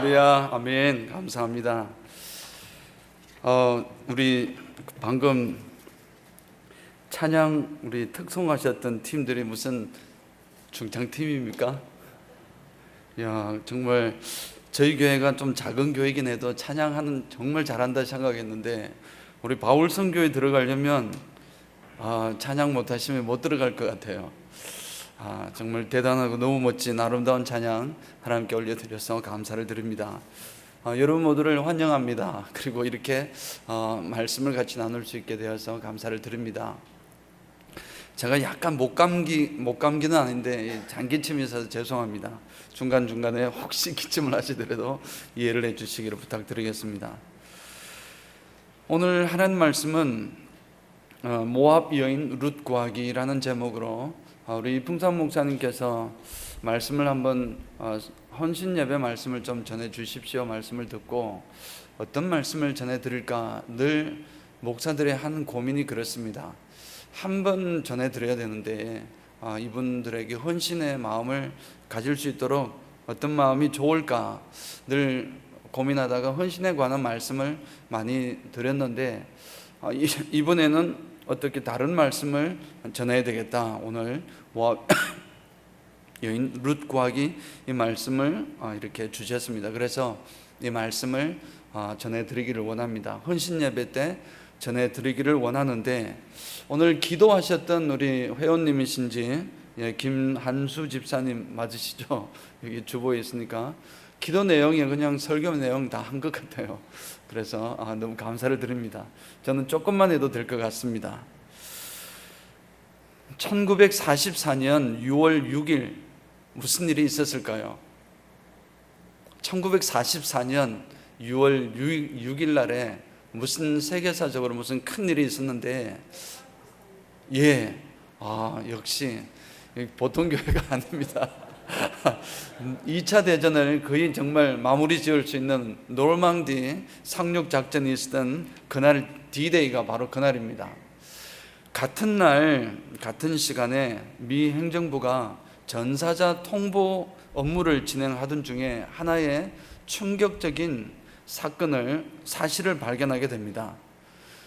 할렐루야, 아멘. 감사합니다. 우리 방금 찬양 우리 특송하셨던 팀들이 무슨 중창팀입니까? 야, 정말 저희 교회가 좀 작은 교회이긴 해도 찬양하는 정말 잘한다 생각했는데 우리 바울성 교회 들어가려면 찬양 못하시면 못 들어갈 것 같아요. 정말 대단하고 너무 멋진 아름다운 찬양 하나님께 올려드려서 감사를 드립니다. 여러분 모두를 환영합니다. 그리고 이렇게 말씀을 같이 나눌 수 있게 되어서 감사를 드립니다. 제가 약간 목감기는 아닌데 장기침이 있어서 죄송합니다. 중간중간에 혹시 기침을 하시더라도 이해를 해주시기를 부탁드리겠습니다. 오늘 하나님 말씀은 모압 여인 룻 구하기라는 제목으로 우리 풍산 목사님께서 말씀을 한번 헌신 예배 말씀을 좀 전해 주십시오 말씀을 듣고 어떤 말씀을 전해 드릴까 늘 목사들의 한 고민이 그렇습니다. 한 번 전해 드려야 되는데 이분들에게 헌신의 마음을 가질 수 있도록 어떤 마음이 좋을까 늘 고민하다가 헌신에 관한 말씀을 많이 드렸는데 이번에는 어떻게 다른 말씀을 전해야 되겠다. 오늘 모압 여인 룻 구하기 이 말씀을 이렇게 주셨습니다. 그래서 이 말씀을 전해드리기를 원합니다. 헌신 예배 때 전해드리기를 원하는데 오늘 기도하셨던 우리 회원님이신지 김한수 집사님 맞으시죠? 여기 주보에 있으니까 기도 내용이 그냥 설교 내용 다 한 것 같아요. 그래서 너무 감사를 드립니다. 저는 조금만 해도 될 것 같습니다. 1944년 6월 6일 무슨 일이 있었을까요? 1944년 6월 6일 날에 무슨 세계사적으로 무슨 큰 일이 있었는데 역시 보통 교회가 아닙니다. 2차 대전을 거의 정말 마무리 지을 수 있는 노르망디 상륙 작전이 있었던 그날 D-Day가 바로 그날입니다. 같은 날 같은 시간에 미 행정부가 전사자 통보 업무를 진행하던 중에 하나의 충격적인 사실을 발견하게 됩니다.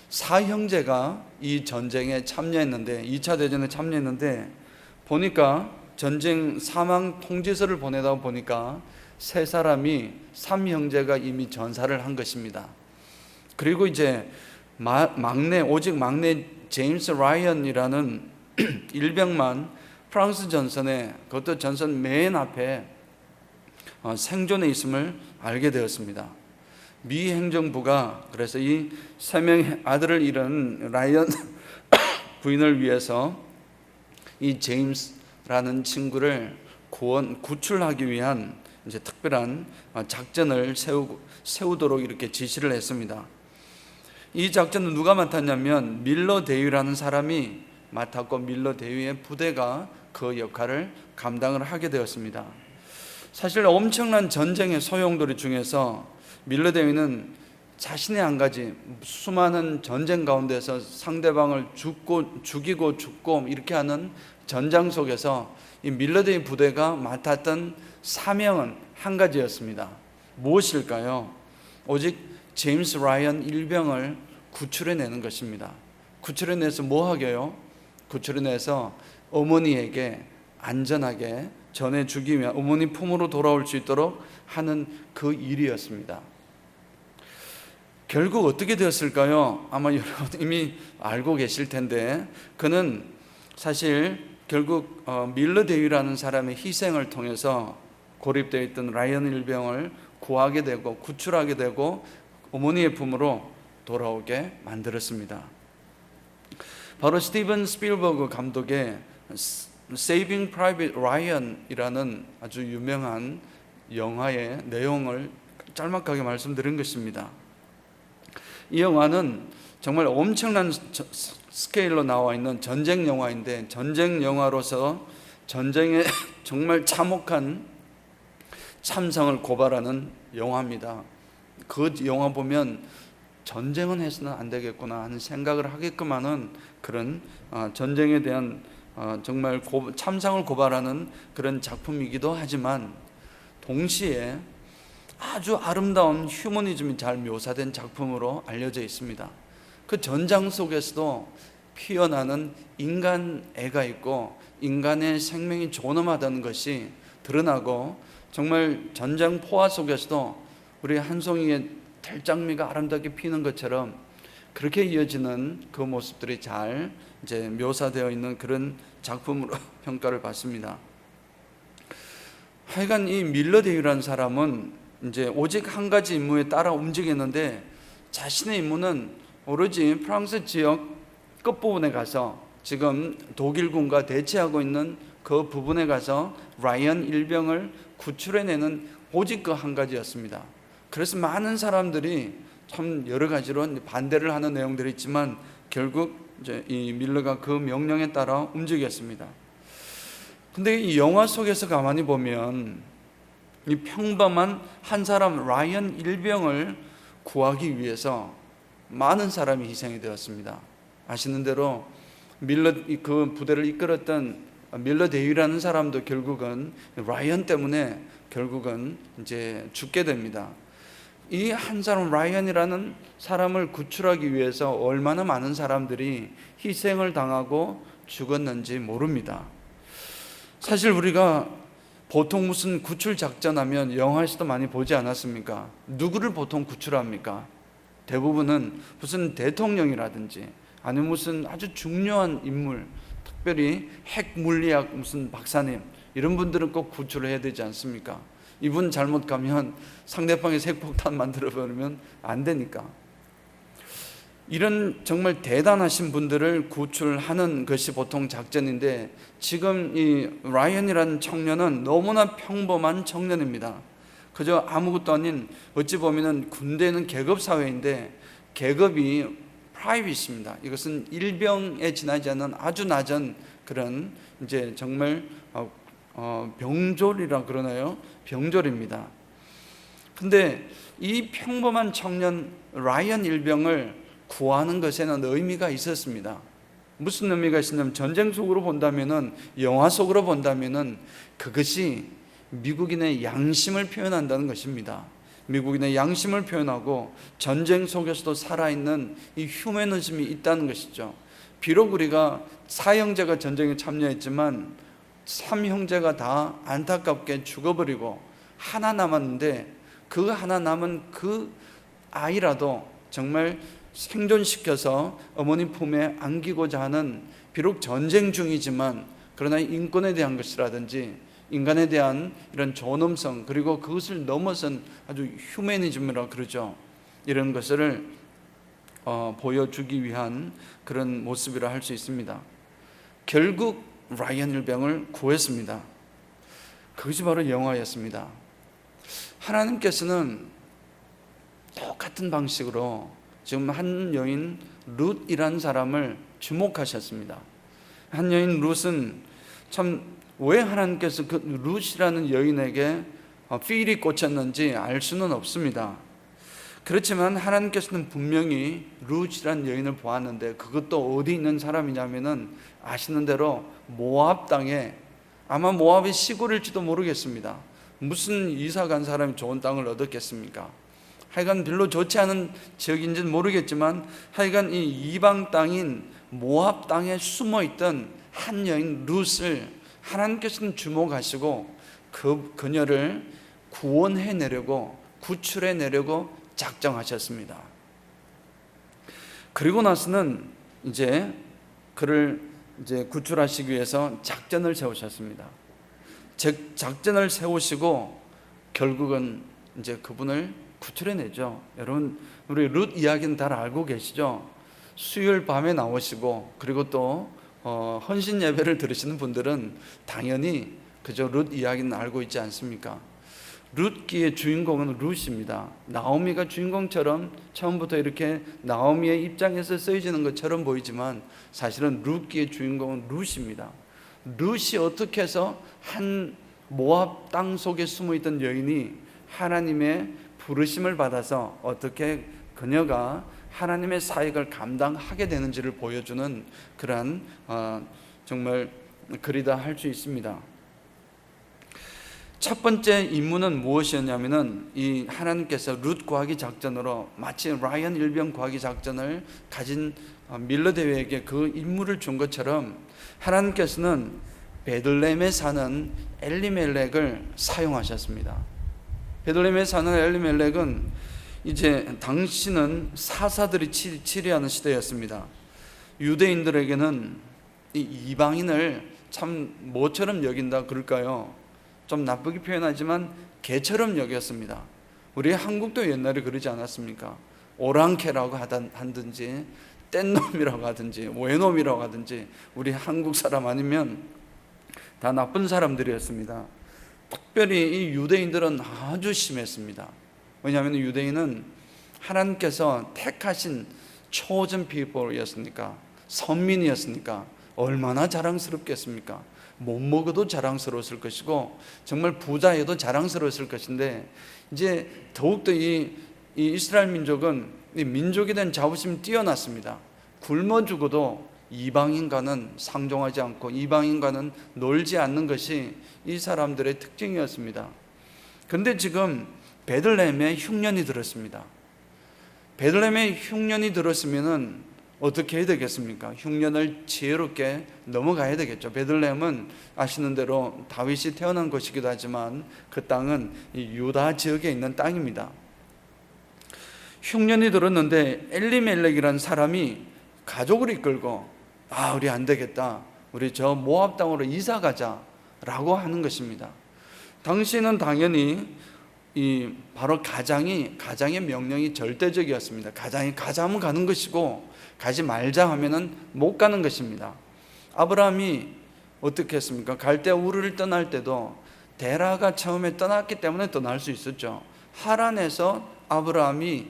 사형제가 이 전쟁에 참여했는데 2차 대전에 참여했는데 보니까 전쟁 사망 통지서를 보내다 보니까 세 사람이 3형제가 이미 전사를 한 것입니다. 그리고 이제 오직 막내 제임스 라이언이라는 일병만 프랑스 전선에 그것도 전선 맨 앞에 생존해 있음을 알게 되었습니다. 미 행정부가 그래서 이 3명의 아들을 잃은 라이언 부인을 위해서 이 제임스라는 친구를 구출하기 위한 이제 특별한 작전을 세우도록 이렇게 지시를 했습니다. 이 작전은 누가 맡았냐면 밀러 대위라는 사람이 맡았고 밀러 대위의 부대가 그 역할을 감당을 하게 되었습니다. 사실 엄청난 전쟁의 소용돌이 중에서 밀러 대위는 자신의 한 가지 수많은 전쟁 가운데서 상대방을 죽이고 죽고 이렇게 하는 전장 속에서 이 밀러 대위 부대가 맡았던 사명은 한 가지였습니다. 무엇일까요? 오직 제임스 라이언 일병을 구출해내는 것입니다. 구출해내서 뭐 하게요? 구출해내서 어머니에게 안전하게 전해주기 위한 어머니 품으로 돌아올 수 있도록 하는 그 일이었습니다. 결국 어떻게 되었을까요? 아마 여러분 이미 알고 계실 텐데 그는 사실 결국 밀러 대위라는 사람의 희생을 통해서 고립되어 있던 라이언 일병을 구하게 되고 구출하게 되고 어머니의 품으로 돌아오게 만들었습니다. 바로 스티븐 스필버그 감독의 Saving Private Ryan이라는 아주 유명한 영화의 내용을 짤막하게 말씀드린 것입니다. 이 영화는 정말 엄청난 스케일로 나와 있는 전쟁 영화인데 전쟁 영화로서 전쟁의 정말 참혹한 참상을 고발하는 영화입니다. 그 영화 보면 전쟁은 해서는 안 되겠구나 하는 생각을 하게끔 하는 그런 전쟁에 대한 정말 참상을 고발하는 그런 작품이기도 하지만 동시에 아주 아름다운 휴머니즘이 잘 묘사된 작품으로 알려져 있습니다. 그 전장 속에서도 피어나는 인간애가 있고 인간의 생명이 존엄하다는 것이 드러나고, 정말 전장 포화 속에서도 우리 한 송이의 들장미가 아름답게 피는 것처럼 그렇게 이어지는 그 모습들이 잘 이제 묘사되어 있는 그런 작품으로 평가를 받습니다. 하여간 이 밀러 데이라는 사람은 이제 오직 한 가지 임무에 따라 움직였는데, 자신의 임무는 오로지 프랑스 지역 끝부분에 가서 지금 독일군과 대치하고 있는 그 부분에 가서 라이언 일병을 구출해내는 오직 그 한 가지였습니다. 그래서 많은 사람들이 참 여러 가지로 반대를 하는 내용들이 있지만 결국 이제 이 밀러가 그 명령에 따라 움직였습니다. 근데 이 영화 속에서 가만히 보면 이 평범한 한 사람 라이언 일병을 구하기 위해서 많은 사람이 희생이 되었습니다. 아시는 대로 밀러 그 부대를 이끌었던 밀러 데이라는 사람도 결국은 라이언 때문에 결국은 이제 죽게 됩니다. 이 한 사람 라이언이라는 사람을 구출하기 위해서 얼마나 많은 사람들이 희생을 당하고 죽었는지 모릅니다. 사실 우리가 보통 무슨 구출 작전하면 영화에서도 많이 보지 않았습니까? 누구를 보통 구출합니까? 대부분은 무슨 대통령이라든지 아니면 무슨 아주 중요한 인물, 특별히 핵 물리학 무슨 박사님, 이런 분들은 꼭 구출을 해야 되지 않습니까? 이분 잘못 가면 상대방에서 핵폭탄 만들어 버리면 안 되니까. 이런 정말 대단하신 분들을 구출하는 것이 보통 작전인데, 지금 이 라이언이라는 청년은 너무나 평범한 청년입니다. 그저 아무것도 아닌, 어찌 보면 군대는 계급 사회인데 계급이 프라이빗입니다. 이것은 일병에 지나지 않는 아주 낮은 그런 이제 정말 병졸이라 그러나요? 병졸입니다. 근데 이 평범한 청년 라이언 일병을 구하는 것에는 의미가 있었습니다. 무슨 의미가 있었냐면, 전쟁 속으로 본다면은, 영화 속으로 본다면은 그것이 미국인의 양심을 표현한다는 것입니다. 미국인의 양심을 표현하고 전쟁 속에서도 살아있는 이 휴머니즘이 있다는 것이죠. 비록 우리가 4형제가 전쟁에 참여했지만 3형제가 다 안타깝게 죽어버리고 하나 남았는데, 그 하나 남은 그 아이라도 정말 생존시켜서 어머니 품에 안기고자 하는, 비록 전쟁 중이지만 그러나 인권에 대한 것이라든지 인간에 대한 이런 존엄성, 그리고 그것을 넘어선 아주 휴머니즘이라고 그러죠. 이런 것을 보여주기 위한 그런 모습이라 할 수 있습니다. 결국 라이언 일병을 구했습니다. 그것이 바로 영화였습니다. 하나님께서는 똑같은 방식으로 지금 한 여인 룻이라는 사람을 주목하셨습니다. 한 여인 룻은 참, 왜 하나님께서 그 룻이라는 여인에게 필이 꽂혔는지 알 수는 없습니다. 그렇지만 하나님께서는 분명히 룻이라는 여인을 보았는데, 그것도 어디 있는 사람이냐면은 아시는 대로 모압 땅에, 아마 모압의 시골일지도 모르겠습니다. 무슨 이사 간 사람이 좋은 땅을 얻었겠습니까? 하여간 별로 좋지 않은 지역인지는 모르겠지만 하여간 이 이방 땅인 모압 땅에 숨어있던 한 여인 룻을 하나님께서는 주목하시고 그녀를 구원해내려고, 구출해내려고 작정하셨습니다. 그리고 나서는 이제 그를 이제 구출하시기 위해서 작전을 세우셨습니다. 작전을 세우시고 결국은 이제 그분을 구출해내죠. 여러분, 우리 룻 이야기는 다 알고 계시죠? 수요일 밤에 나오시고, 그리고 또 헌신 예배를 들으시는 분들은 당연히 그저 룻 이야기는 알고 있지 않습니까? 룻기의 주인공은 룻입니다. 나오미가 주인공처럼 처음부터 이렇게 나오미의 입장에서 쓰여지는 것처럼 보이지만 사실은 룻기의 주인공은 룻입니다. 룻이 어떻게 해서 한 모압 땅 속에 숨어있던 여인이 하나님의 부르심을 받아서 어떻게 그녀가 하나님의 사역을 감당하게 되는지를 보여주는 그러한 정말 글이다 할 수 있습니다. 첫 번째 임무는 무엇이었냐면은 이 하나님께서 룻 구하기 작전으로 마치 라이언 일병 구하기 작전을 가진 밀러 대위에게 그 임무를 준 것처럼 하나님께서는 베들레헴에 사는 엘리멜렉을 사용하셨습니다. 베들레헴에 사는 엘리멜렉은 이제 당시는 사사들이 치리하는 시대였습니다. 유대인들에게는 이 이방인을 참 뭐처럼 여긴다 그럴까요? 좀 나쁘게 표현하지만 개처럼 여겼습니다. 우리 한국도 옛날에 그러지 않았습니까? 오랑캐라고 하든지 뗀놈이라고 하든지 외놈이라고 하든지 우리 한국 사람 아니면 다 나쁜 사람들이었습니다. 특별히 이 유대인들은 아주 심했습니다. 왜냐하면 유대인은 하나님께서 택하신 chosen people이었으니까, 선민이었으니까 얼마나 자랑스럽겠습니까? 못 먹어도 자랑스러웠을 것이고 정말 부자여도 자랑스러웠을 것인데, 이제 더욱더 이 이스라엘 민족은 이 민족에 대한 자부심이 뛰어났습니다. 굶어 죽어도 이방인과는 상종하지 않고 이방인과는 놀지 않는 것이 이 사람들의 특징이었습니다. 그런데 지금 베들레헴에 흉년이 들었습니다. 베들레헴에 흉년이 들었으면은 어떻게 해야 되겠습니까? 흉년을 지혜롭게 넘어가야 되겠죠. 베들레헴은 아시는 대로 다윗이 태어난 곳이기도 하지만 그 땅은 이 유다 지역에 있는 땅입니다. 흉년이 들었는데 엘리멜렉이라는 사람이 가족을 이끌고 우리 안 되겠다, 우리 저 모압 땅으로 이사 가자라고 하는 것입니다. 당시에는 당연히 바로 가장의 명령이 절대적이었습니다. 가장이 가자면 가는 것이고 가지 말자 하면은 못 가는 것입니다. 아브라함이 어떻게 했습니까? 갈대아 우르를 떠날 때도 데라가 처음에 떠났기 때문에 떠날 수 있었죠. 하란에서 아브라함이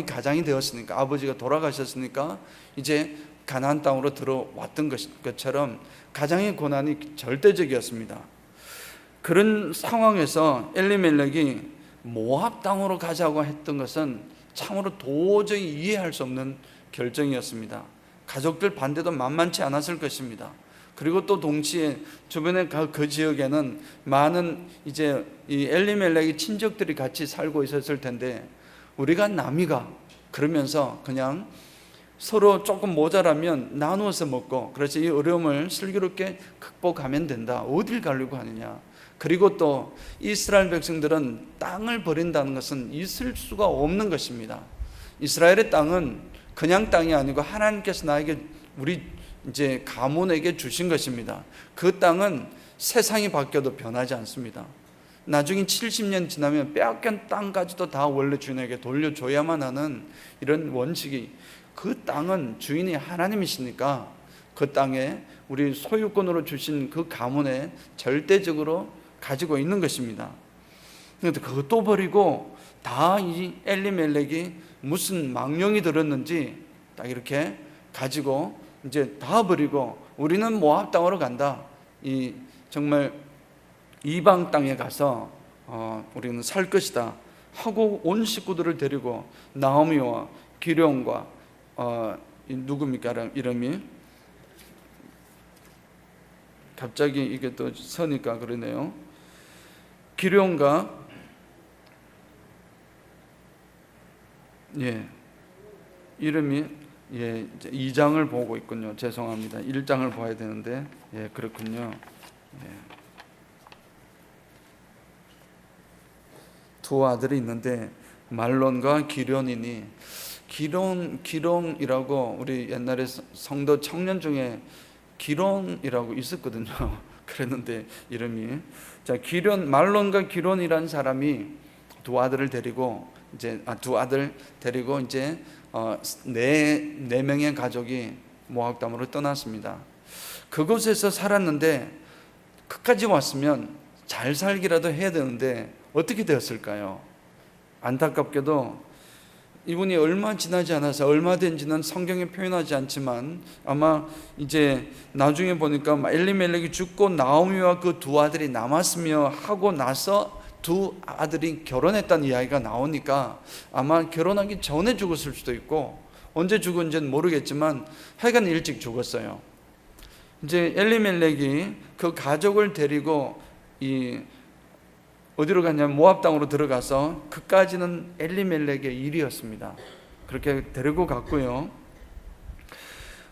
가장이 되었으니까, 아버지가 돌아가셨으니까 이제 가나안 땅으로 들어왔던 것처럼 가장의 고난이 절대적이었습니다. 그런 상황에서 엘리멜렉이 모압 땅으로 가자고 했던 것은 참으로 도저히 이해할 수 없는 결정이었습니다. 가족들 반대도 만만치 않았을 것입니다. 그리고 또 동시에 주변에 그 지역에는 많은 이제 이 엘리멜렉의 친족들이 같이 살고 있었을 텐데, 우리가 남이가 그러면서 그냥 서로 조금 모자라면 나누어서 먹고, 그래서 이 어려움을 슬기롭게 극복하면 된다. 어딜 가려고 하느냐. 그리고 또 이스라엘 백성들은 땅을 버린다는 것은 있을 수가 없는 것입니다. 이스라엘의 땅은 그냥 땅이 아니고 하나님께서 나에게, 우리 이제 가문에게 주신 것입니다. 그 땅은 세상이 바뀌어도 변하지 않습니다. 나중에 70년 지나면 빼앗긴 땅까지도 다 원래 주인에게 돌려줘야만 하는 이런 원칙이, 그 땅은 주인이 하나님이시니까 그 땅에 우리 소유권으로 주신 그 가문에 절대적으로 가지고 있는 것입니다. 그런데 그것도 버리고 다 이 엘리멜렉이 무슨 망령이 들었는지 딱 이렇게 가지고 이제 다 버리고 우리는 모압 땅으로 간다. 정말 이방 땅에 가서 우리는 살 것이다 하고 온 식구들을 데리고 나오미와 기룡과 누굽니까? 이름이 갑자기 이게 또 서니까 그러네요. 기룡과 이름이 2장을 보고 있군요. 죄송합니다. 1장을 봐야 되는데 그렇군요. 두 아들이 있는데 말론과 기련이니, 기론이라고 우리 옛날에 성도 청년 중에 기론이라고 있었거든요. 그랬는데 이름이 말론과 기론이라는 사람이 두 아들 데리고 이제 네 명의 가족이 모압 땅으로 떠났습니다. 그곳에서 살았는데 끝까지 왔으면 잘 살기라도 해야 되는데 어떻게 되었을까요? 안타깝게도 이분이 얼마 지나지 않아서, 얼마 된지는 성경에 표현하지 않지만 아마 이제 나중에 보니까 엘리멜렉이 죽고 나오미와 그 두 아들이 남았으며 하고 나서 두 아들이 결혼했다는 이야기가 나오니까 아마 결혼하기 전에 죽었을 수도 있고 언제 죽은지는 모르겠지만 하여간 일찍 죽었어요. 이제 엘리멜렉이 그 가족을 데리고 어디로 갔냐면 모압 땅으로 들어가서 그까지는 엘리멜렉의 일이었습니다. 그렇게 데리고 갔고요.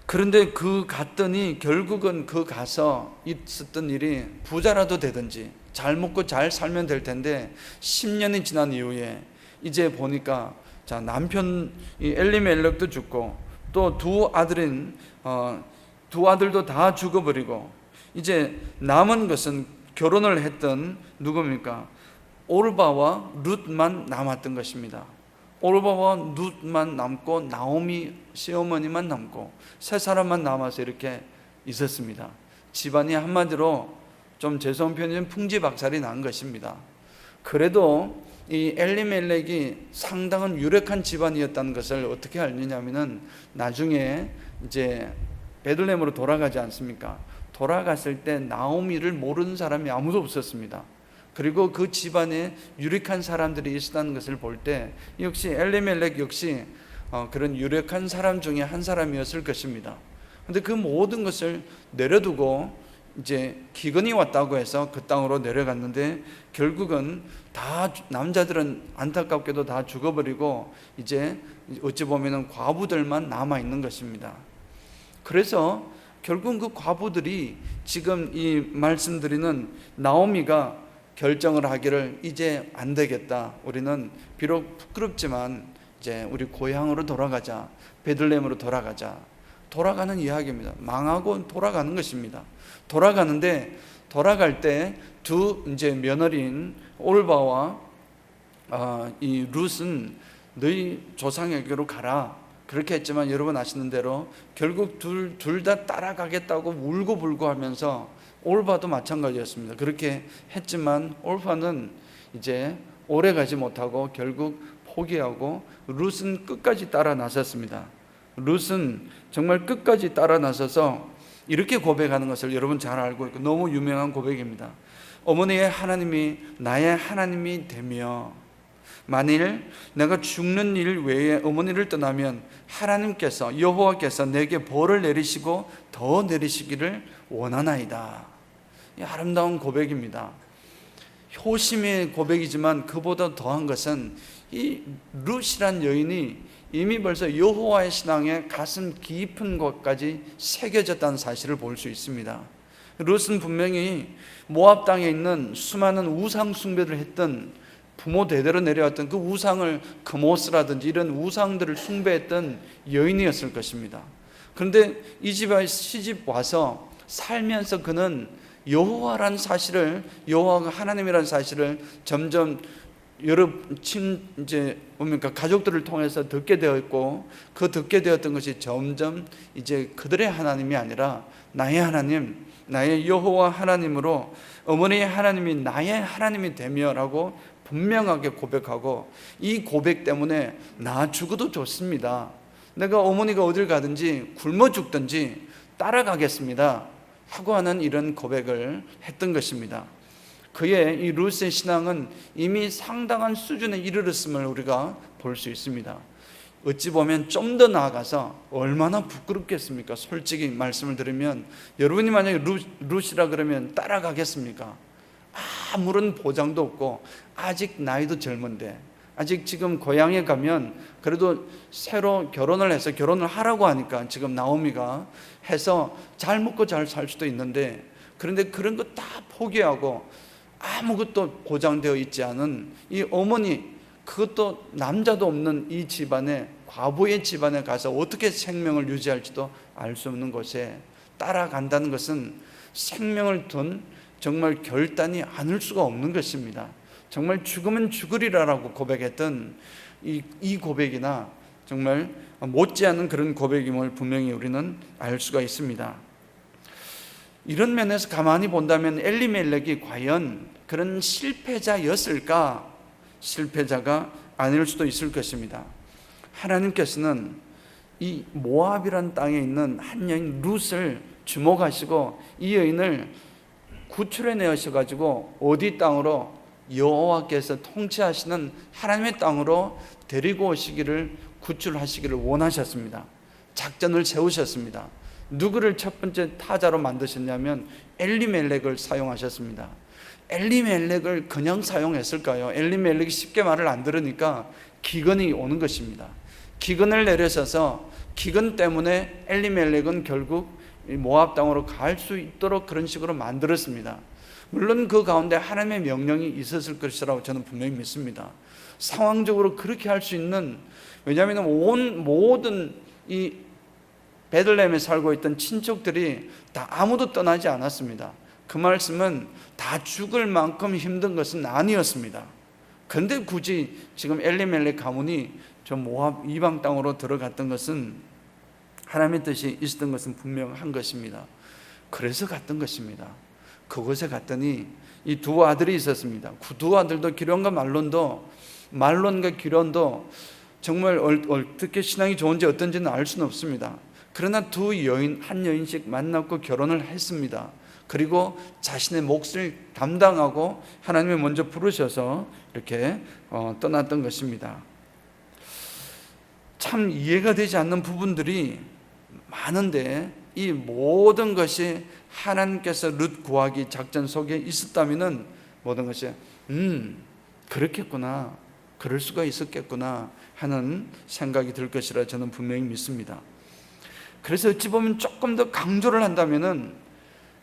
그런데 그 갔더니 결국은 그 가서 있었던 일이 부자라도 되든지 잘 먹고 잘 살면 될 텐데 10년이 지난 이후에 이제 보니까 자, 남편 이 엘리멜렉도 죽고 또 두 아들도 다 죽어버리고 이제 남은 것은 결혼을 했던 누굽니까? 올바와 룻만 남았던 것입니다. 올바와 룻만 남고 나오미 시어머니만 남고 세 사람만 남아서 이렇게 있었습니다. 집안이 한마디로 좀 죄송한 표현이면 풍지박살이 난 것입니다. 그래도 이 엘리멜렉이 상당한 유력한 집안이었다는 것을 어떻게 알느냐면은 나중에 이제 베들레헴으로 돌아가지 않습니까? 돌아갔을 때 나오미를 모르는 사람이 아무도 없었습니다. 그리고 그 집안에 유력한 사람들이 있었다는 것을 볼 때 역시 엘리멜렉 역시 그런 유력한 사람 중에 한 사람이었을 것입니다. 그런데 그 모든 것을 내려두고 이제 기근이 왔다고 해서 그 땅으로 내려갔는데 결국은 다 남자들은 안타깝게도 다 죽어버리고 이제 어찌 보면 과부들만 남아있는 것입니다. 그래서 결국 그 과부들이 지금 이 말씀드리는 나오미가 결정을 하기를 이제 안 되겠다. 우리는 비록 부끄럽지만 이제 우리 고향으로 돌아가자. 베들레헴으로 돌아가자. 돌아가는 이야기입니다. 망하고 돌아가는 것입니다. 돌아가는데 돌아갈 때 두 이제 며느리인 올바와 이 룻은 너희 조상에게로 가라. 그렇게 했지만 여러분 아시는 대로 결국 둘 다 따라가겠다고 울고불고 하면서 올바도 마찬가지였습니다. 그렇게 했지만 올바는 이제 오래 가지 못하고 결국 포기하고 룻은 끝까지 따라 나섰습니다. 룻은 정말 끝까지 따라 나서서 이렇게 고백하는 것을 여러분 잘 알고 있고 너무 유명한 고백입니다. 어머니의 하나님이 나의 하나님이 되며 만일 내가 죽는 일 외에 어머니를 떠나면 하나님께서 여호와께서 내게 벌을 내리시고 더 내리시기를 원하나이다. 이 아름다운 고백입니다. 효심의 고백이지만 그보다 더한 것은 이 룻이란 여인이 이미 벌써 여호와의 신앙에 가슴 깊은 곳까지 새겨졌다는 사실을 볼 수 있습니다. 룻은 분명히 모압 땅에 있는 수많은 우상 숭배를 했던 부모 대대로 내려왔던 그 우상을 그모스라든지 이런 우상들을 숭배했던 여인이었을 것입니다. 그런데 이 집에 시집 와서 살면서 그는 여호와라는 사실을, 여호와가 하나님이라는 사실을 점점 여러 이제 뭡니까 가족들을 통해서 듣게 되었고 그 듣게 되었던 것이 점점 이제 그들의 하나님이 아니라 나의 하나님, 나의 여호와 하나님으로 어머니의 하나님이 나의 하나님이 되며라고 분명하게 고백하고 이 고백 때문에 나 죽어도 좋습니다. 내가 어머니가 어딜 가든지 굶어 죽든지 따라가겠습니다 하고 하는 이런 고백을 했던 것입니다. 그의 이 룻의 신앙은 이미 상당한 수준에 이르렀음을 우리가 볼 수 있습니다. 어찌 보면 좀 더 나아가서 얼마나 부끄럽겠습니까? 솔직히 말씀을 드리면 여러분이 만약에 룻이라 그러면 따라가겠습니까? 아무런 보장도 없고 아직 나이도 젊은데 아직 지금 고향에 가면 그래도 새로 결혼을 해서 결혼을 하라고 하니까 지금 나오미가 해서 잘 먹고 잘 살 수도 있는데 그런데 그런 거 다 포기하고 아무것도 보장되어 있지 않은 이 어머니, 그것도 남자도 없는 이 집안에, 과부의 집안에 가서 어떻게 생명을 유지할지도 알 수 없는 곳에 따라간다는 것은 생명을 둔 정말 결단이 않을 수가 없는 것입니다. 정말 죽으면 죽으리라라고 고백했던 이 고백이나 정말 못지않은 그런 고백임을 분명히 우리는 알 수가 있습니다. 이런 면에서 가만히 본다면 엘리멜렉이 과연 그런 실패자였을까? 실패자가 아닐 수도 있을 것입니다. 하나님께서는 이 모압이란 땅에 있는 한 여인 룻을 주목하시고 이 여인을 구출해 내셔가지고 어디 땅으로? 여호와께서 통치하시는 하나님의 땅으로 데리고 오시기를, 구출하시기를 원하셨습니다. 작전을 세우셨습니다. 누구를 첫 번째 타자로 만드셨냐면 엘리멜렉을 사용하셨습니다. 엘리멜렉을 그냥 사용했을까요? 엘리멜렉이 쉽게 말을 안 들으니까 기근이 오는 것입니다. 기근을 내려서서 기근 때문에 엘리멜렉은 결국 모압 땅으로 갈 수 있도록 그런 식으로 만들었습니다. 물론 그 가운데 하나님의 명령이 있었을 것이라고 저는 분명히 믿습니다. 상황적으로 그렇게 할 수 있는, 왜냐하면 모든 이 베들레헴에 살고 있던 친척들이 다 아무도 떠나지 않았습니다. 그 말씀은 다 죽을 만큼 힘든 것은 아니었습니다. 그런데 굳이 지금 엘리멜렉 가문이 저 모압 이방 땅으로 들어갔던 것은 하나님의 뜻이 있었던 것은 분명한 것입니다. 그래서 갔던 것입니다. 그곳에 갔더니 이 두 아들이 있었습니다. 그 두 아들도 기론과 말론과 기론도 정말 어떻게 신앙이 좋은지 어떤지는 알 수는 없습니다. 그러나 한 여인씩 만났고 결혼을 했습니다. 그리고 자신의 몫을 담당하고 하나님이 먼저 부르셔서 이렇게 떠났던 것입니다. 참 이해가 되지 않는 부분들이 많은데 이 모든 것이 하나님께서 룻 구하기 작전 속에 있었다면 모든 것이 그렇겠구나, 그럴 수가 있었겠구나 하는 생각이 들 것이라 저는 분명히 믿습니다. 그래서 어찌 보면 조금 더 강조를 한다면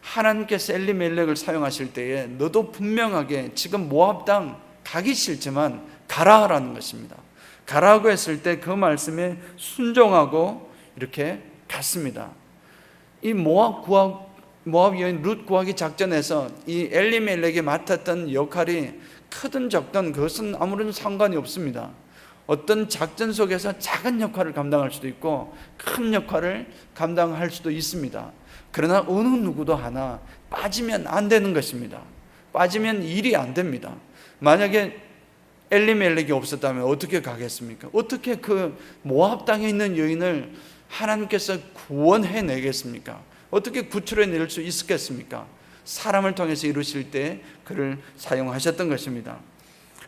하나님께서 엘리멜렉을 사용하실 때에 너도 분명하게 지금 모압 땅 가기 싫지만 가라 하라는 것입니다. 가라고 했을 때 그 말씀에 순종하고 이렇게 갔습니다. 이 모압 여인 룻 구하기 작전에서 이 엘리멜렉이 맡았던 역할이 크든 적든 그것은 아무런 상관이 없습니다. 어떤 작전 속에서 작은 역할을 감당할 수도 있고 큰 역할을 감당할 수도 있습니다. 그러나 어느 누구도 하나 빠지면 안 되는 것입니다. 빠지면 일이 안 됩니다. 만약에 엘리멜렉이 없었다면 어떻게 가겠습니까? 어떻게 그 모압 땅에 있는 여인을 하나님께서 구원해내겠습니까? 어떻게 구출해낼 수 있었겠습니까? 사람을 통해서 이루실 때 그를 사용하셨던 것입니다.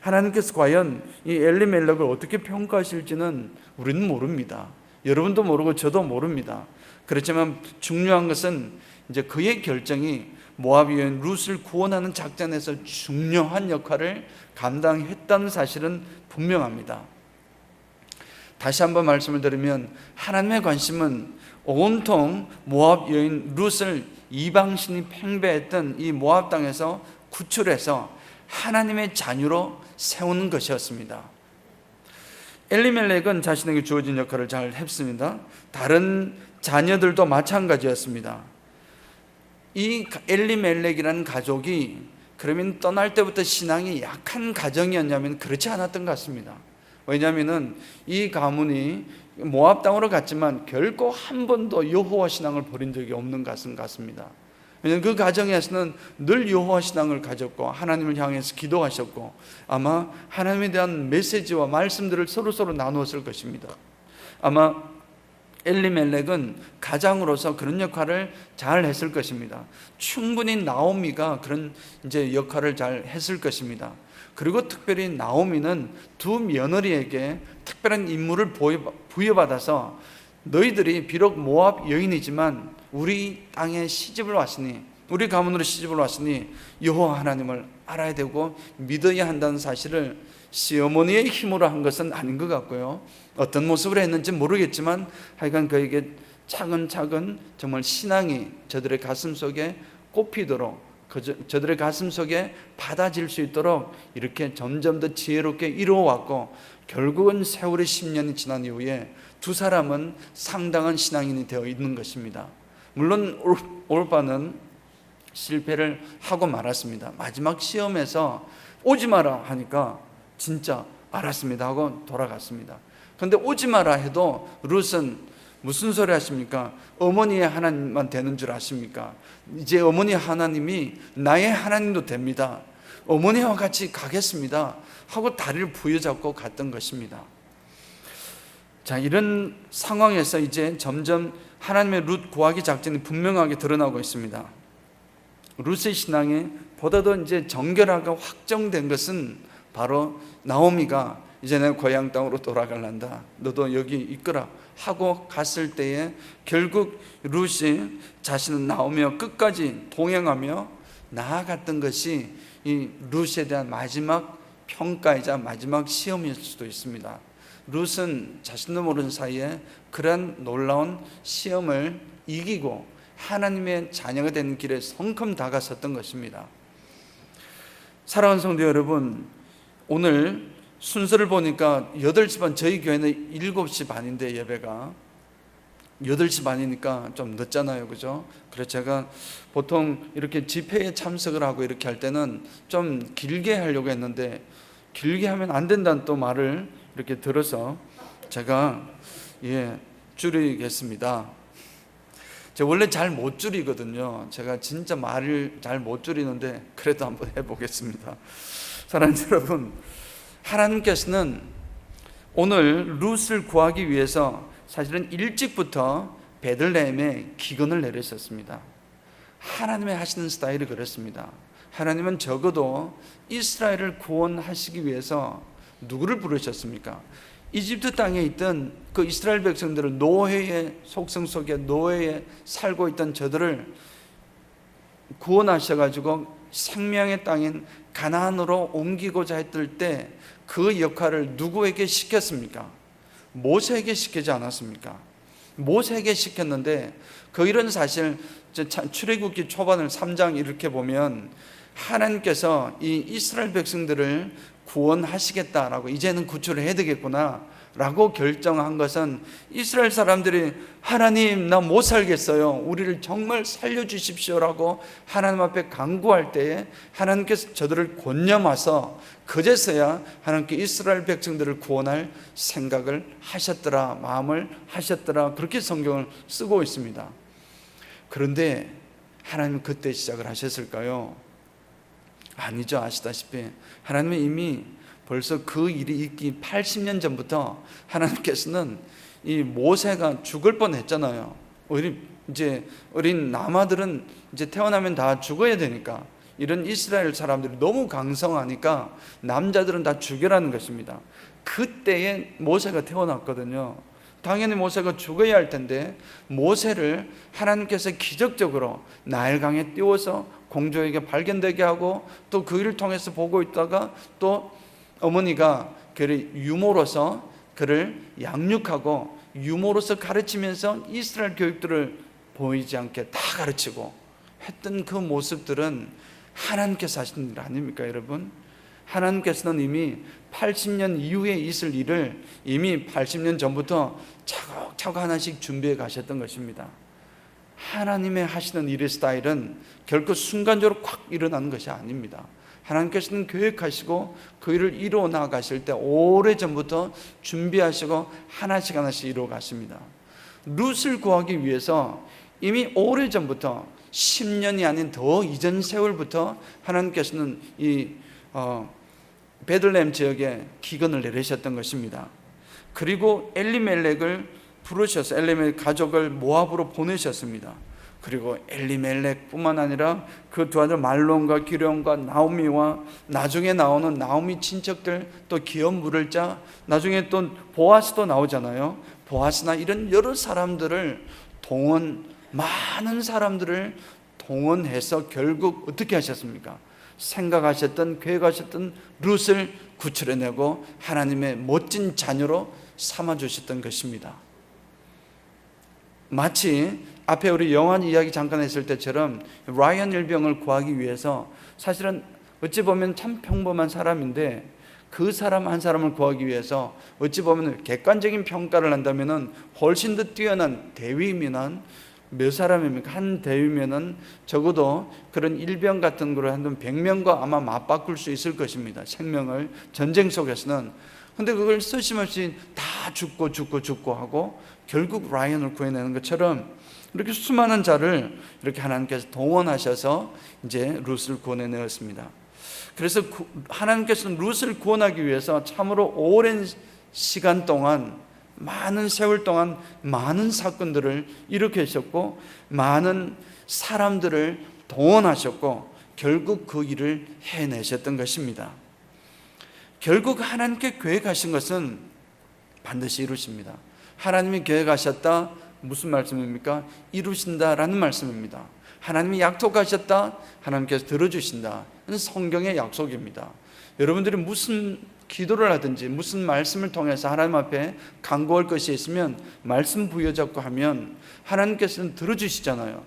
하나님께서 과연 이 엘리멜렉을 어떻게 평가하실지는 우리는 모릅니다. 여러분도 모르고 저도 모릅니다. 그렇지만 중요한 것은 이제 그의 결정이 모압 여인 룻을 구원하는 작전에서 중요한 역할을 감당했다는 사실은 분명합니다. 다시 한번 말씀을 드리면 하나님의 관심은 온통 모압 여인 룻을 이방신이 팽배했던 이 모압 땅에서 구출해서 하나님의 자녀로 세우는 것이었습니다. 엘리멜렉은 자신에게 주어진 역할을 잘 했습니다. 다른 자녀들도 마찬가지였습니다. 이 엘리멜렉이라는 가족이 그러면 떠날 때부터 신앙이 약한 가정이었냐면 그렇지 않았던 것 같습니다. 왜냐하면 이 가문이 모압 땅으로 갔지만 결코 한 번도 여호와 신앙을 버린 적이 없는 것은 같습니다. 왜냐하면 그 가정에서는 늘 여호와 신앙을 가졌고 하나님을 향해서 기도하셨고 아마 하나님에 대한 메시지와 말씀들을 서로 나누었을 것입니다. 아마 엘리멜렉은 가장으로서 그런 역할을 잘 했을 것입니다. 충분히 나오미가 그런 이제 역할을 잘 했을 것입니다. 그리고 특별히 나오미는 두 며느리에게 특별한 임무를 부여받아서 너희들이 비록 모압 여인이지만 우리 땅에 시집을 왔으니 우리 가문으로 시집을 왔으니 여호와 하나님을 알아야 되고 믿어야 한다는 사실을 시어머니의 힘으로 한 것은 아닌 것 같고요. 어떤 모습으로 했는지 모르겠지만 하여간 그에게 차근차근 정말 신앙이 저들의 가슴 속에 꼽히도록 저들의 가슴 속에 받아질 수 있도록 이렇게 점점 더 지혜롭게 이루어왔고 결국은 세월의 10년이 지난 이후에 두 사람은 상당한 신앙인이 되어 있는 것입니다. 물론 올바는 실패를 하고 말았습니다. 마지막 시험에서 오지 마라 하니까 진짜 알았습니다 하고 돌아갔습니다. 그런데 오지 마라 해도 룻은 무슨 소리 하십니까? 어머니의 하나님만 되는 줄 아십니까? 이제 어머니 하나님이 나의 하나님도 됩니다. 어머니와 같이 가겠습니다 하고 다리를 부여잡고 갔던 것입니다. 자, 이런 상황에서 이제 점점 하나님의 룻 구하기 작전이 분명하게 드러나고 있습니다. 룻의 신앙이 보다도 이제 정결하고 확정된 것은 바로 나오미가 이제 내 고향 땅으로 돌아갈란다, 너도 여기 있거라 하고 갔을 때에 결국 룻이 자신은 나오며 끝까지 동행하며 나아갔던 것이 이 룻에 대한 마지막 평가이자 마지막 시험일 수도 있습니다. 룻은 자신도 모르는 사이에 그러한 놀라운 시험을 이기고 하나님의 자녀가 되는 길에 성큼 다가섰던 것입니다. 사랑하는 성도 여러분, 오늘 순서를 보니까 8시 반, 저희 교회는 7시 반인데 예배가 8시 반이니까 좀 늦잖아요, 그죠? 그래서 제가 보통 이렇게 집회에 참석을 하고 이렇게 할 때는 좀 길게 하려고 했는데 길게 하면 안 된다는 또 말을 이렇게 들어서 제가 줄이겠습니다. 제가 원래 잘 못 줄이거든요. 제가 진짜 말을 잘 못 줄이는데 그래도 한번 해보겠습니다. 사랑하는 여러분, 하나님께서는 오늘 룻을 구하기 위해서 사실은 일찍부터 베들레헴에 기근을 내리셨습니다. 하나님의 하시는 스타일이 그렇습니다. 하나님은 적어도 이스라엘을 구원하시기 위해서 누구를 부르셨습니까? 이집트 땅에 있던 그 이스라엘 백성들을, 노예의 속성 속에 노예에 살고 있던 저들을 구원하셔가지고 생명의 땅인 가나안으로 옮기고자 했을 때 그 역할을 누구에게 시켰습니까? 모세에게 시키지 않았습니까? 모세에게 시켰는데 그 일은 사실 출애굽기 초반을 3장 이렇게 보면 하나님께서 이 이스라엘 백성들을 구원하시겠다라고, 이제는 구출을 해야 되겠구나 라고 결정한 것은 이스라엘 사람들이 하나님 나 못 살겠어요, 우리를 정말 살려주십시오 라고 하나님 앞에 간구할 때에 하나님께서 저들을 권념하서 그제서야 하나님께 이스라엘 백성들을 구원할 생각을 하셨더라, 마음을 하셨더라, 그렇게 성경을 쓰고 있습니다. 그런데 하나님은 그때 시작을 하셨을까요? 아니죠. 아시다시피 하나님은 이미 벌써 그 일이 있기 80년 전부터 하나님께서는 이 모세가 죽을 뻔했잖아요. 어린 남아들은 이제 태어나면 다 죽어야 되니까, 이런 이스라엘 사람들이 너무 강성하니까 남자들은 다 죽여라는 것입니다. 그때에 모세가 태어났거든요. 당연히 모세가 죽어야 할 텐데 모세를 하나님께서 기적적으로 나일강에 띄워서 공주에게 발견되게 하고 또 그 일을 통해서 보고 있다가 또 어머니가 그를 유모로서 그를 양육하고 유모로서 가르치면서 이스라엘 교육들을 보이지 않게 다 가르치고 했던 그 모습들은 하나님께서 하신 일 아닙니까, 여러분? 하나님께서는 이미 80년 이후에 있을 일을 이미 80년 전부터 차곡차곡 하나씩 준비해 가셨던 것입니다. 하나님의 하시는 일의 스타일은 결코 순간적으로 콱 일어나는 것이 아닙니다. 하나님께서는 계획하시고 그 일을 이루어 나가실 때 오래전부터 준비하시고 하나씩 하나씩 이루어 가십니다. 룻을 구하기 위해서 이미 오래전부터 10년이 아닌 더 이전 세월부터 하나님께서는 이 베들레헴 지역에 기근을 내리셨던 것입니다. 그리고 엘리멜렉을 부르셔서 엘리멜렉 가족을 모압으로 보내셨습니다. 그리고 엘리멜렉뿐만 아니라 그 두 아들 말론과 기럯과 나오미와 나중에 나오는 나오미 친척들, 또 기업 물을 자, 나중에 또 보아스도 나오잖아요. 보아스나 이런 여러 사람들을 많은 사람들을 동원해서 결국 어떻게 하셨습니까? 생각하셨던, 계획하셨던 룻을 구출해내고 하나님의 멋진 자녀로 삼아주셨던 것입니다. 마치 앞에 우리 영화 이야기 잠깐 했을 때처럼 라이언 일병을 구하기 위해서 사실은 어찌 보면 참 평범한 사람인데 그 사람 한 사람을 구하기 위해서 어찌 보면 객관적인 평가를 한다면 훨씬 더 뛰어난 대위면은 몇 사람입니까? 한 대위면은 적어도 그런 일병 같은 거를 한 100명과 아마 맞바꿀 수 있을 것입니다. 생명을 전쟁 속에서는. 근데 그걸 쓰심없이 다 죽고 하고 결국 라이언을 구해내는 것처럼 이렇게 수많은 자를 이렇게 하나님께서 동원하셔서 이제 룻을 구원해내었습니다. 그래서 하나님께서는 룻을 구원하기 위해서 참으로 오랜 시간 동안, 많은 세월 동안 많은 사건들을 일으키셨고 많은 사람들을 동원하셨고 결국 그 일을 해내셨던 것입니다. 결국 하나님께 계획하신 것은 반드시 이루십니다. 하나님이 계획하셨다, 무슨 말씀입니까? 이루신다라는 말씀입니다. 하나님이 약속하셨다, 하나님께서 들어주신다. 이건 성경의 약속입니다. 여러분들이 무슨 기도를 하든지 무슨 말씀을 통해서 하나님 앞에 간구할 것이 있으면 말씀 부여잡고 하면 하나님께서는 들어주시잖아요.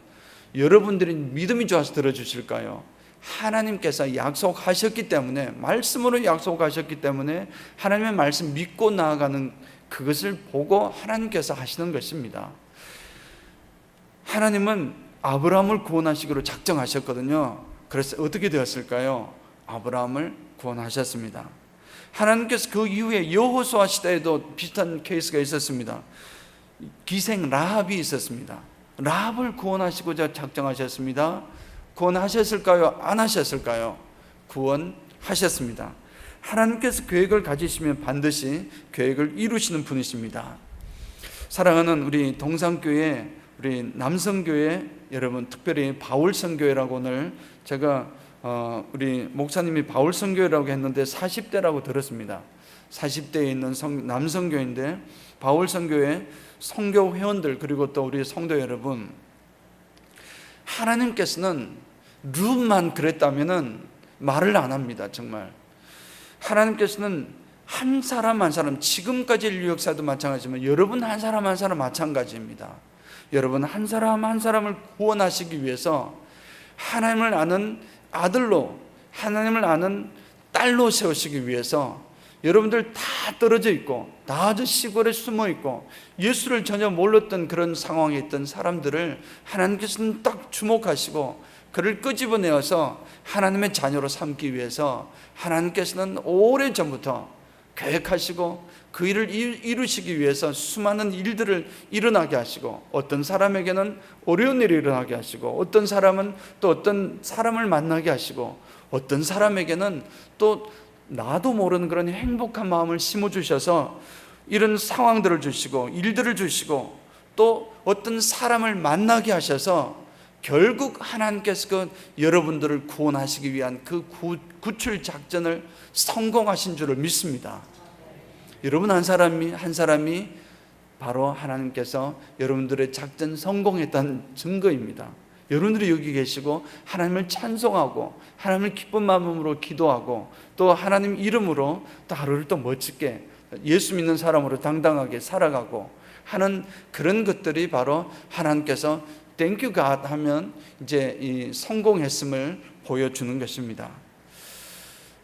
여러분들이 믿음이 좋아서 들어주실까요? 하나님께서 약속하셨기 때문에, 말씀으로 약속하셨기 때문에 하나님의 말씀 믿고 나아가는 그것을 보고 하나님께서 하시는 것입니다. 하나님은 아브라함을 구원하시기로 작정하셨거든요. 그래서 어떻게 되었을까요? 아브라함을 구원하셨습니다. 하나님께서 그 이후에 여호수아 시대에도 비슷한 케이스가 있었습니다. 기생 라합이 있었습니다. 라합을 구원하시고자 작정하셨습니다. 구원하셨을까요? 안 하셨을까요? 구원하셨습니다. 하나님께서 계획을 가지시면 반드시 계획을 이루시는 분이십니다. 사랑하는 우리 동산교회, 우리 남성교회 여러분, 특별히 바울선교회라고 오늘 제가 우리 목사님이 바울선교회라고 했는데 40대라고 들었습니다. 40대에 있는 남성교회인데 바울선교회 선교 회원들, 그리고 또 우리 성도 여러분, 하나님께서는 룻만 그랬다면은 말을 안 합니다. 정말 하나님께서는 한 사람 한 사람, 지금까지 인류 역사도 마찬가지지만 여러분 한 사람 한 사람 마찬가지입니다. 여러분 한 사람 한 사람을 구원하시기 위해서 하나님을 아는 아들로, 하나님을 아는 딸로 세우시기 위해서 여러분들 다 떨어져 있고 다 아주 시골에 숨어 있고 예수를 전혀 몰랐던 그런 상황에 있던 사람들을 하나님께서는 딱 주목하시고 그를 끄집어내어서 하나님의 자녀로 삼기 위해서 하나님께서는 오래전부터 계획하시고 그 일을 이루시기 위해서 수많은 일들을 일어나게 하시고, 어떤 사람에게는 어려운 일이 일어나게 하시고, 어떤 사람은 또 어떤 사람을 만나게 하시고, 어떤 사람에게는 또 나도 모르는 그런 행복한 마음을 심어주셔서 이런 상황들을 주시고 일들을 주시고 또 어떤 사람을 만나게 하셔서 결국 하나님께서 그 여러분들을 구원하시기 위한 그 구출 작전을 성공하신 줄을 믿습니다. 여러분 한 사람이 바로 하나님께서 여러분들의 작전 성공했다는 증거입니다. 여러분들이 여기 계시고 하나님을 찬송하고 하나님을 기쁜 마음으로 기도하고 또 하나님 이름으로 또 하루를 또 멋지게 예수 믿는 사람으로 당당하게 살아가고 하는 그런 것들이 바로 하나님께서 땡큐 갓 하면 이제 이 성공했음을 보여주는 것입니다.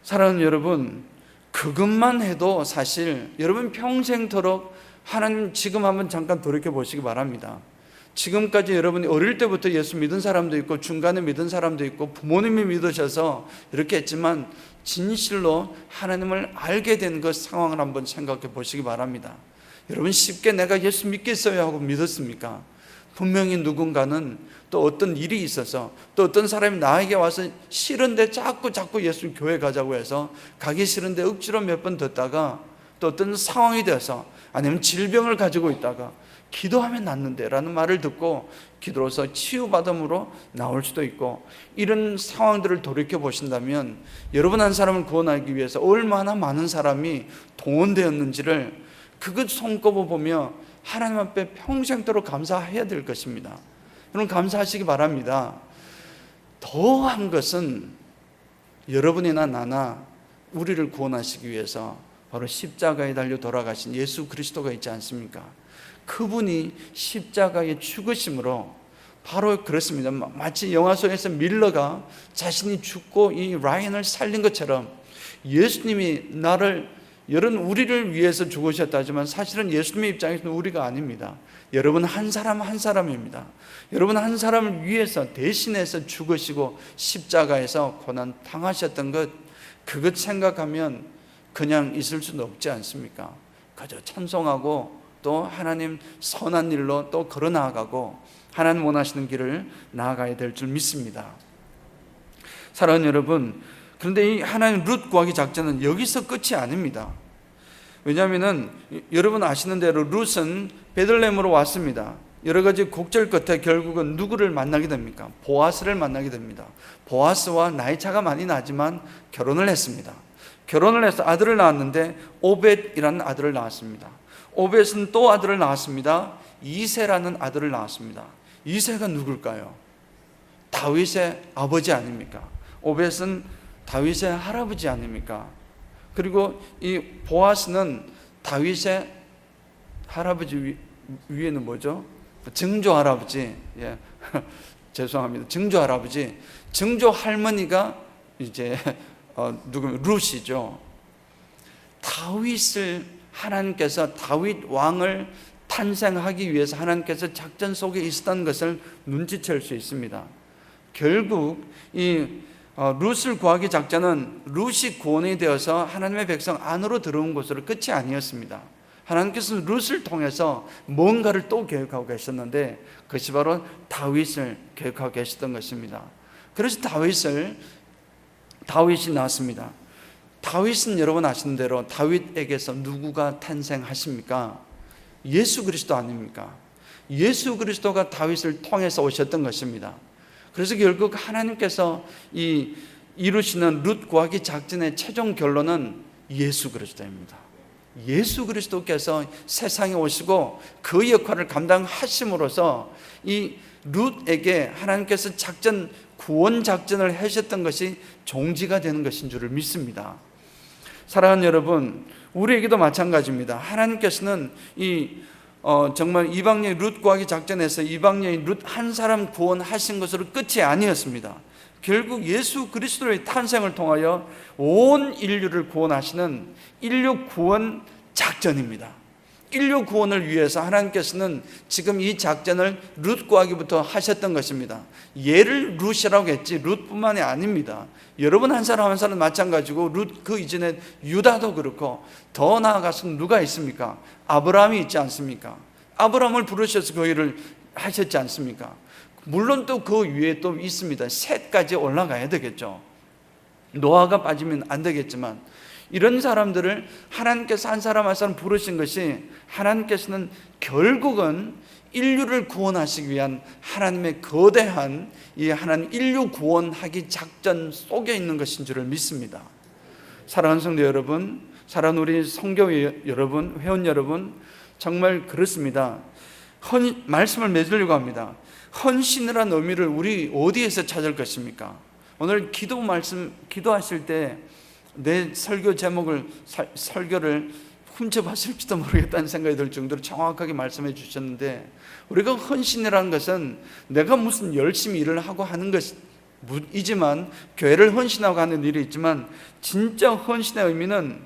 사랑하는 여러분, 그것만 해도 사실 여러분 평생토록 하나님, 지금 한번 잠깐 돌이켜 보시기 바랍니다. 지금까지 여러분이 어릴 때부터 예수 믿은 사람도 있고 중간에 믿은 사람도 있고 부모님이 믿으셔서 이렇게 했지만 진실로 하나님을 알게 된 그 상황을 한번 생각해 보시기 바랍니다. 여러분 쉽게 내가 예수 믿겠어요 하고 믿었습니까? 분명히 누군가는 또 어떤 일이 있어서 또 어떤 사람이 나에게 와서 싫은데 자꾸 예수 교회 가자고 해서 가기 싫은데 억지로 몇 번 듣다가 또 어떤 상황이 돼서 아니면 질병을 가지고 있다가 기도하면 낫는데 라는 말을 듣고 기도로서 치유받음으로 나올 수도 있고, 이런 상황들을 돌이켜 보신다면 여러분 한 사람을 구원하기 위해서 얼마나 많은 사람이 동원되었는지를 그것 손꼽아 보며 하나님 앞에 평생도록 감사해야 될 것입니다. 여러분 감사하시기 바랍니다. 더한 것은 여러분이나 나나 우리를 구원하시기 위해서 바로 십자가에 달려 돌아가신 예수 그리스도가 있지 않습니까? 그분이 십자가의 죽으심으로 바로 그렇습니다. 마치 영화 속에서 밀러가 자신이 죽고 이 라이언을 살린 것처럼 예수님이 우리를 위해서 죽으셨다지만 사실은 예수님의 입장에서는 우리가 아닙니다. 여러분 한 사람 한 사람입니다. 여러분 한 사람을 위해서 대신해서 죽으시고 십자가에서 고난 당하셨던 것, 그것 생각하면 그냥 있을 수는 없지 않습니까? 그저 찬송하고 또 하나님 선한 일로 또 걸어 나아가고 하나님 원하시는 길을 나아가야 될 줄 믿습니다. 사랑하는 여러분, 그런데 이 하나님 룻 구하기 작전은 여기서 끝이 아닙니다. 왜냐하면 여러분 아시는 대로 룻은 베들레헴으로 왔습니다. 여러 가지 곡절 끝에 결국은 누구를 만나게 됩니까? 보아스를 만나게 됩니다. 보아스와 나이 차가 많이 나지만 결혼을 했습니다. 결혼을 해서 아들을 낳았는데 오벳이라는 아들을 낳았습니다. 오벳은 또 아들을 낳았습니다. 이새라는 아들을 낳았습니다. 이새가 누굴까요? 다윗의 아버지 아닙니까? 오벳은 다윗의 할아버지 아닙니까? 그리고 이 보아스는 다윗의 할아버지 위에는 뭐죠? 증조 할아버지. 예. 죄송합니다. 증조 할아버지. 증조 할머니가 이제 누구면 룻이죠. 다윗을 하나님께서 다윗 왕을 탄생하기 위해서 하나님께서 작전 속에 있었던 것을 눈치챌 수 있습니다. 결국 이 룻을 구하기 작전은 룻이 구원이 되어서 하나님의 백성 안으로 들어온 것으로 끝이 아니었습니다. 하나님께서는 룻을 통해서 뭔가를 또 계획하고 계셨는데 그것이 바로 다윗을 계획하고 계셨던 것입니다. 그래서 다윗이 나왔습니다. 다윗은 여러분 아시는 대로 다윗에게서 누구가 탄생하십니까? 예수 그리스도 아닙니까? 예수 그리스도가 다윗을 통해서 오셨던 것입니다. 그래서 결국 하나님께서 이루시는 룻 구하기 작전의 최종 결론은 예수 그리스도입니다. 예수 그리스도께서 세상에 오시고 그 역할을 감당하심으로써 이 룻에게 하나님께서 구원 작전을 하셨던 것이 종지가 되는 것인 줄을 믿습니다. 사랑하는 여러분, 우리에게도 마찬가지입니다. 하나님께서는 정말 이방여인 룻 구하기 작전에서 이방여인 룻 한 사람 구원하신 것으로 끝이 아니었습니다. 결국 예수 그리스도의 탄생을 통하여 온 인류를 구원하시는 인류 구원 작전입니다. 인류 구원을 위해서 하나님께서는 지금 이 작전을 룻 구하기부터 하셨던 것입니다. 얘를 룻이라고 했지 룻뿐만이 아닙니다. 여러분 한 사람 한 사람 마찬가지고 룻 그 이전에 유다도 그렇고 더 나아가서는 누가 있습니까? 아브라함이 있지 않습니까? 아브라함을 부르셔서 그 일을 하셨지 않습니까? 물론 또 그 위에 또 있습니다. 셋까지 올라가야 되겠죠. 노아가 빠지면 안 되겠지만 이런 사람들을 하나님께서 한 사람 한 사람 부르신 것이 하나님께서는 결국은 인류를 구원하시기 위한 하나님의 거대한 이 하나님 인류 구원하기 작전 속에 있는 것인 줄을 믿습니다. 사랑하는 성도 여러분, 사랑하는 우리 성교회 여러분, 회원 여러분, 정말 그렇습니다. 말씀을 맺으려고 합니다. 헌신이라는 의미를 우리 어디에서 찾을 것입니까? 오늘 기도하실 때 내 설교 제목을 설교를 훔쳐봤을지도 모르겠다는 생각이 들 정도로 정확하게 말씀해 주셨는데, 우리가 헌신이라는 것은 내가 무슨 열심히 일을 하고 하는 것이지만, 교회를 헌신하고 하는 일이 있지만, 진짜 헌신의 의미는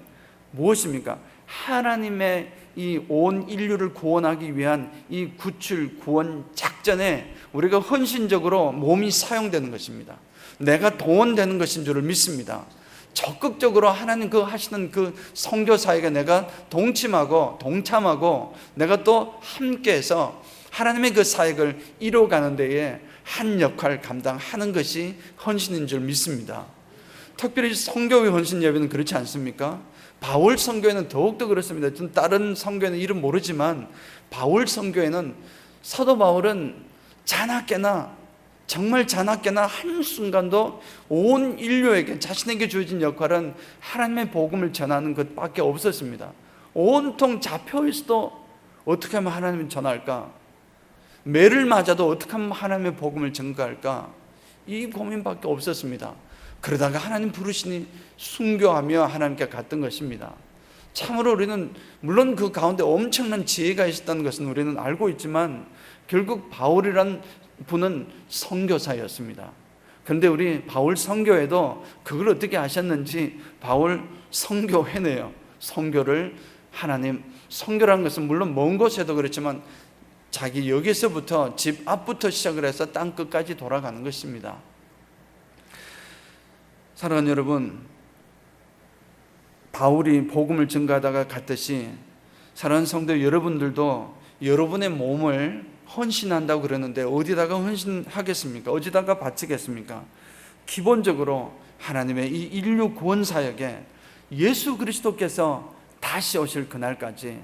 무엇입니까? 하나님의 이 온 인류를 구원하기 위한 이 구출 구원 작전에 우리가 헌신적으로 몸이 사용되는 것입니다. 내가 동원되는 것인 줄을 믿습니다. 적극적으로 하나님 하시는 그 선교 사역에 내가 동참하고 내가 또 함께해서 하나님의 그 사역을 이루어가는 데에 한 역할 감당하는 것이 헌신인 줄 믿습니다. 특별히 선교회 헌신 예배는 그렇지 않습니까? 바울 선교회는 더욱더 그렇습니다. 좀 다른 선교회는 이름 모르지만 바울 선교회는 사도 바울은 정말 자나깨나 한순간도 온 인류에게 자신에게 주어진 역할은 하나님의 복음을 전하는 것밖에 없었습니다. 온통 잡혀 있어도 어떻게 하면 하나님을 전할까? 매를 맞아도 어떻게 하면 하나님의 복음을 전가할까? 이 고민밖에 없었습니다. 그러다가 하나님 부르시니 순교하며 하나님께 갔던 것입니다. 참으로 우리는 물론 그 가운데 엄청난 지혜가 있었다는 것은 우리는 알고 있지만, 결국 바울이란 분은 선교사였습니다. 그런데 우리 바울 선교회도 그걸 어떻게 하셨는지, 바울 선교회네요. 선교라는 것은 물론 먼 곳에도 그렇지만 자기 여기서부터 집 앞부터 시작을 해서 땅 끝까지 돌아가는 것입니다. 사랑하는 여러분, 바울이 복음을 전가하다가 갔듯이 사랑하는 성도 여러분들도 여러분의 몸을 헌신한다고 그러는데 어디다가 헌신하겠습니까? 어디다가 바치겠습니까? 기본적으로 하나님의 이 인류 구원 사역에 예수 그리스도께서 다시 오실 그날까지,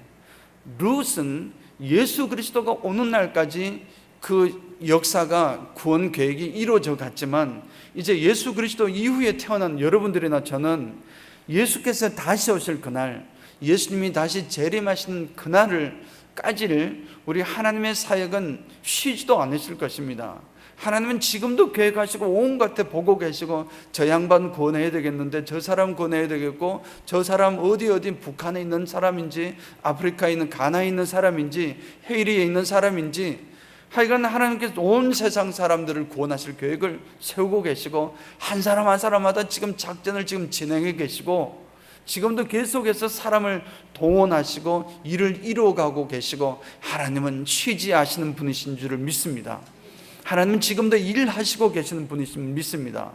룻은 예수 그리스도가 오는 날까지 그 역사가 구원 계획이 이루어져 갔지만, 이제 예수 그리스도 이후에 태어난 여러분들이나 저는 예수께서 다시 오실 그날, 예수님이 다시 재림하시는 그날까지를 우리 하나님의 사역은 쉬지도 않으실 것입니다. 하나님은 지금도 계획하시고 온갖 데 보고 계시고, 저 양반 구원해야 되겠는데 저 사람 구원해야 되겠고, 저 사람 어디 북한에 있는 사람인지, 아프리카에 있는 가나에 있는 사람인지, 헤이리에 있는 사람인지, 하여간 하나님께서 온 세상 사람들을 구원하실 계획을 세우고 계시고, 한 사람 한 사람마다 지금 작전을 지금 진행해 계시고, 지금도 계속해서 사람을 동원하시고 일을 이루어가고 계시고, 하나님은 취지하시는 분이신 줄을 믿습니다. 하나님은 지금도 일하시고 계시는 분이신 믿습니다.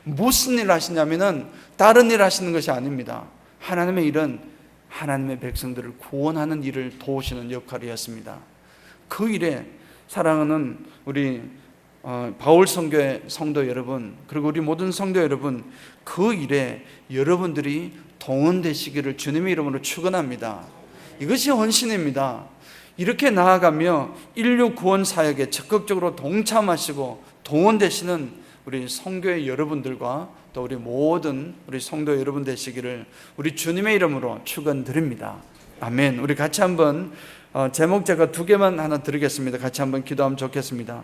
무슨 일 하시냐면은 다른 일 하시는 것이 아닙니다. 하나님의 일은 하나님의 백성들을 구원하는 일을 도우시는 역할이었습니다. 그 일에 사랑하는 우리 바울 성교의 성도 여러분, 그리고 우리 모든 성도 여러분, 그 일에 여러분들이 동원되시기를 주님의 이름으로 축원합니다. 이것이 헌신입니다. 이렇게 나아가며 인류 구원 사역에 적극적으로 동참하시고 동원되시는 우리 성교의 여러분들과 또 우리 모든 우리 성도 여러분 되시기를 우리 주님의 이름으로 축원드립니다. 아멘. 우리 같이 한번 제목 제가 2개만 하나 드리겠습니다. 같이 한번 기도하면 좋겠습니다.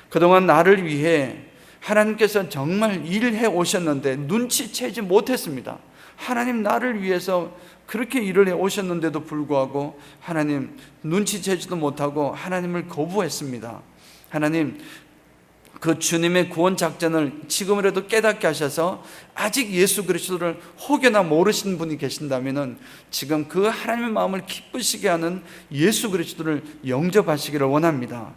그동안 나를 위해 하나님께서 정말 일해 오셨는데 눈치채지 못했습니다. 하나님, 나를 위해서 그렇게 일을 해 오셨는데도 불구하고 하나님 눈치채지도 못하고 하나님을 거부했습니다. 하나님, 그 주님의 구원 작전을 지금이라도 깨닫게 하셔서 아직 예수 그리스도를 혹여나 모르시는 분이 계신다면 지금 그 하나님의 마음을 기쁘시게 하는 예수 그리스도를 영접하시기를 원합니다.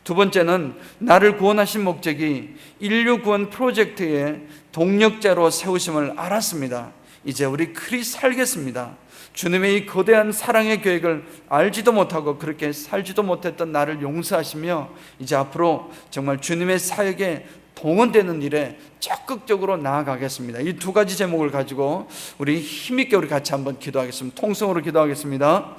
2번째는 나를 구원하신 목적이 인류 구원 프로젝트의 동력자로 세우심을 알았습니다. 이제 우리 그리 살겠습니다. 주님의 이 거대한 사랑의 계획을 알지도 못하고 그렇게 살지도 못했던 나를 용서하시며 이제 앞으로 정말 주님의 사역에 동원되는 일에 적극적으로 나아가겠습니다. 이 2가지 제목을 가지고 우리 힘있게 우리 같이 한번 기도하겠습니다. 통성으로 기도하겠습니다.